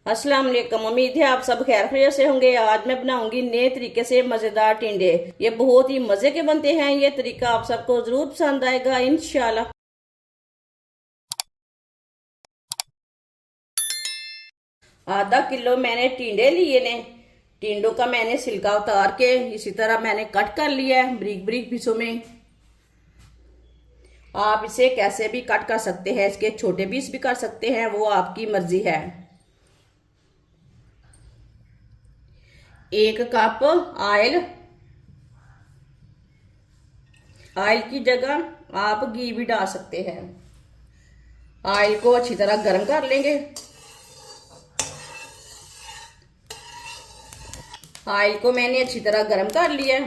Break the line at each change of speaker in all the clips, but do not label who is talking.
अस्सलाम वालेकुम। उम्मीद है आप सब खैर खैरियत से होंगे। आज मैं बनाऊंगी नए तरीके से मजेदार टिंडे। ये बहुत ही मजे के बनते हैं। ये तरीका आप सबको जरूर पसंद आएगा इंशाल्लाह। आधा किलो मैंने टिंडे लिए ने। टिंडों का मैंने छिलका उतार के इसी तरह मैंने कट कर लिया है बारीक बारीक पीसों में। आप इसे कैसे भी कट कर सकते हैं, इसके छोटे पीस भी कर सकते हैं, वो आपकी मर्जी है। 1 कप ऑयल। ऑयल की जगह आप घी भी डाल सकते हैं। ऑयल को अच्छी तरह गर्म कर लेंगे। ऑयल को मैंने अच्छी तरह गर्म कर लिया।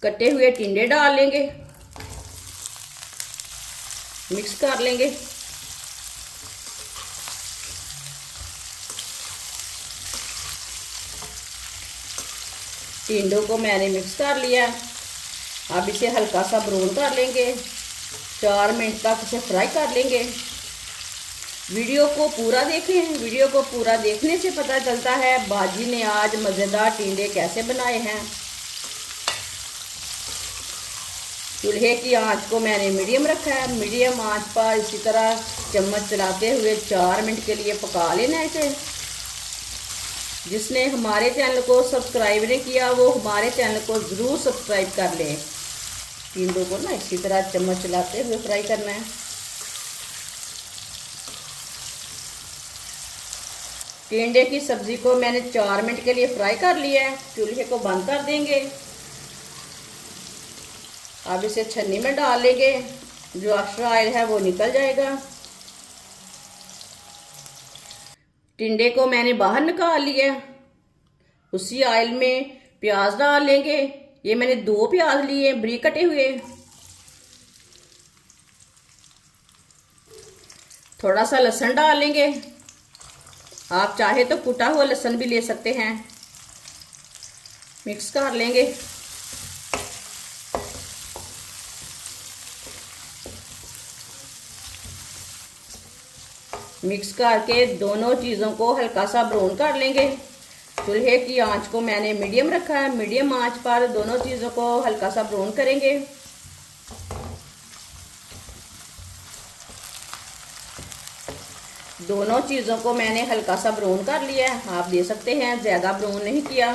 कटे हुए टिंडे डाल लेंगे, मिक्स कर लेंगे। टिंडों को मैंने मिक्स कर लिया। अब इसे हल्का सा ब्राउन कर लेंगे। 4 मिनट तक इसे फ्राई कर लेंगे। वीडियो को पूरा देखें। वीडियो को पूरा देखने से पता चलता है बाजी ने आज मज़ेदार टिंडे कैसे बनाए हैं। चूल्हे की आंच को मैंने मीडियम रखा है। मीडियम आंच पर इसी तरह चम्मच चलाते हुए 4 मिनट के लिए पका लेना है इसे। जिसने हमारे चैनल को सब्सक्राइब नहीं किया वो हमारे चैनल को ज़रूर सब्सक्राइब कर लें। टिंडों को ना इसी तरह चम्मच चलाते हुए फ्राई करना है। टिंडे की सब्जी को मैंने 4 मिनट के लिए फ्राई कर लिया है। चूल्हे को बंद कर देंगे। अब इसे छन्नी में डाल लेंगे, जो एक्स्ट्रा ऑयल है वो निकल जाएगा। टिंडे को मैंने बाहर निकाल लिया। उसी ऑयल में प्याज डाल लेंगे। ये मैंने 2 प्याज लिए बारीक कटे हुए। थोड़ा सा लहसुन डाल लेंगे। आप चाहे तो कुटा हुआ लहसुन भी ले सकते हैं। मिक्स कर लेंगे। मिक्स करके दोनों चीज़ों को हल्का सा ब्राउन कर लेंगे। चूल्हे की आंच को मैंने मीडियम रखा है। मीडियम आंच पर दोनों चीज़ों को हल्का सा ब्राउन करेंगे। दोनों चीज़ों को मैंने हल्का सा ब्राउन कर लिया है। आप दे सकते हैं, ज़्यादा ब्राउन नहीं किया।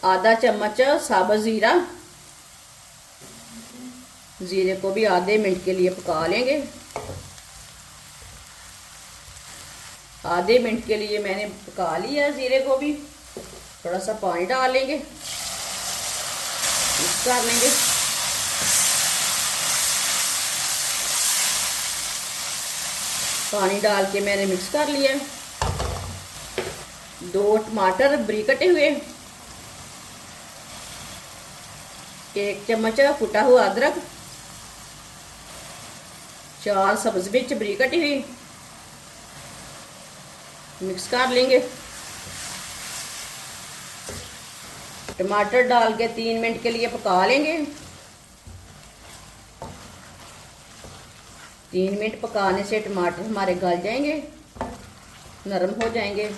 आधा चम्मच साबुत ज़ीरा। ज़ीरे को भी आधे मिनट के लिए पका लेंगे। आधे मिनट के लिए मैंने पका लिया ज़ीरे को भी। थोड़ा सा पानी डाल लेंगे, मिक्स कर लेंगे। पानी डाल के मैंने मिक्स कर लिया। 2 टमाटर बारीक कटे हुए। 1 चम्मच कुटा हुआ अदरक। 4 सब्ज़ मिर्च बारीक कटी हुई। मिक्स कर लेंगे। टमाटर डाल के 3 मिनट के लिए पका लेंगे। 3 मिनट पकाने से टमाटर हमारे गल जाएंगे, नरम हो जाएंगे।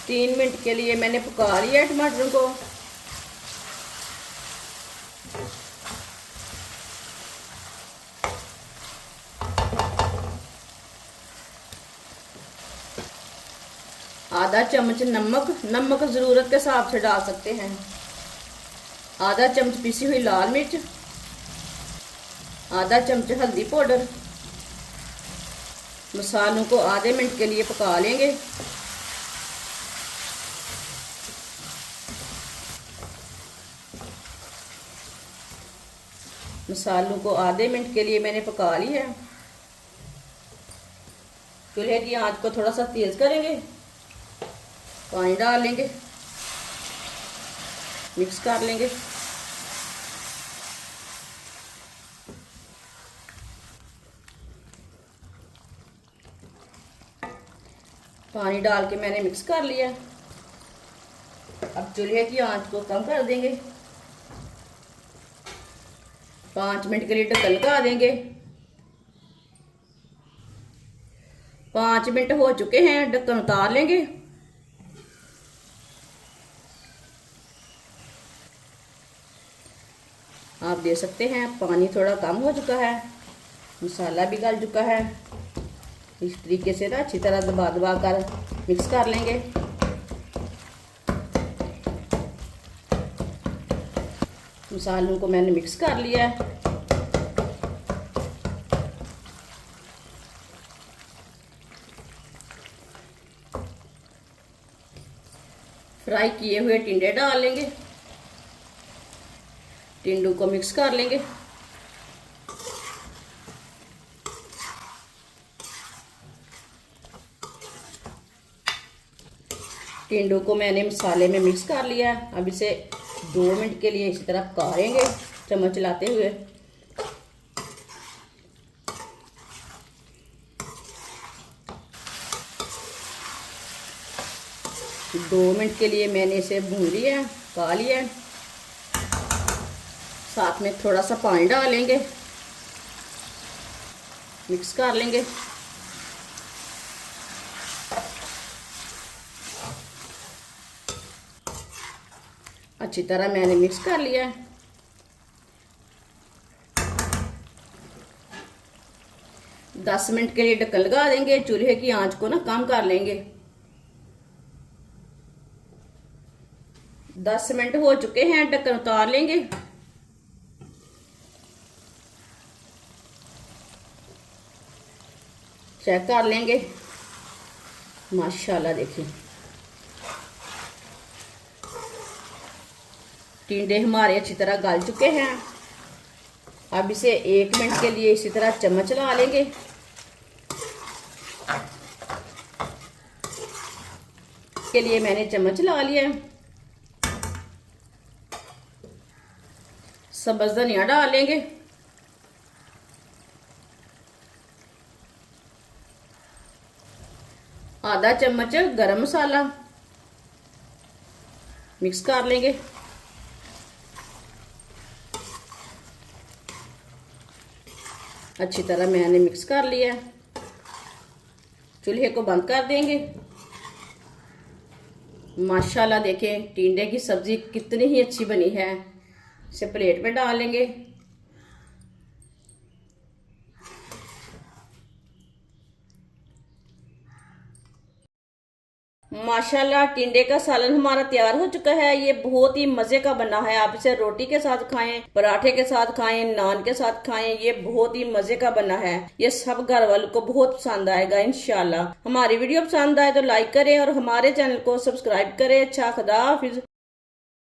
3 मिनट के लिए मैंने पका लिया टमाटर को। आधा चम्मच नमक ज़रूरत के हिसाब से डाल सकते हैं। आधा चम्मच पिसी हुई लाल मिर्च। आधा चम्मच हल्दी पाउडर। मसालों को आधे मिनट के लिए पका लेंगे। मसालों को आधे मिनट के लिए मैंने पका लिया है। चूल्हे की आंच को थोड़ा सा तेज करेंगे। पानी डाल लेंगे, मिक्स कर लेंगे। पानी डाल के मैंने मिक्स कर लिया। अब चूल्हे की आंच को कम कर देंगे। 5 मिनट के लिए ढक्कन लगा देंगे। 5 मिनट हो चुके हैं, ढक्कन उतार लेंगे। आप देख सकते हैं पानी थोड़ा कम हो चुका है, मसाला भी गल चुका है। इस तरीके से ना अच्छी तरह दबा दबा कर मिक्स कर लेंगे। मसालों को मैंने मिक्स कर लिया है। फ्राई किए हुए टिंडे डाल लेंगे, टिंडों को मिक्स कर लेंगे। टिंडों को मैंने मसाले में मिक्स कर लिया। अब इसे 2 मिनट के लिए इसी तरह पकाएंगे चम्मच चलाते हुए। दो मिनट के लिए मैंने इसे भून लिया, पका लिया। साथ में थोड़ा सा पानी डालेंगे, मिक्स कर लेंगे। अच्छी तरह मैंने मिक्स कर लिया है। दस मिनट के लिए ढक्कन लगा देंगे। चूल्हे की आंच को ना कम कर लेंगे। 10 मिनट हो चुके हैं, ढक्कन उतार लेंगे। चेक कर लेंगे। माशाल्लाह देखिए टिंडे हमारे अच्छी तरह गल चुके हैं। अब इसे 1 मिनट के लिए इसी तरह चम्मच चला लेंगे। के लिए मैंने चम्मच ला लिया। सब्ज़ धनिया डाल लेंगे। आधा चम्मच गरम मसाला मिक्स कर लेंगे। अच्छी तरह मैंने मिक्स कर लिया। चूल्हे को बंद कर देंगे। माशाल्लाह देखें टिंडे की सब्जी कितनी ही अच्छी बनी है। इसे प्लेट में डाल लेंगे। माशाल्लाह टिंडे का सालन हमारा तैयार हो चुका है। ये बहुत ही मजे का बना है। आप इसे रोटी के साथ खाएं, पराठे के साथ खाएं, नान के साथ खाएं। ये बहुत ही मजे का बना है। ये सब घर वालों को बहुत पसंद आएगा इंशाल्लाह। हमारी वीडियो पसंद आए तो लाइक करें और हमारे चैनल को सब्सक्राइब करें। अच्छा खुदा हाफिज।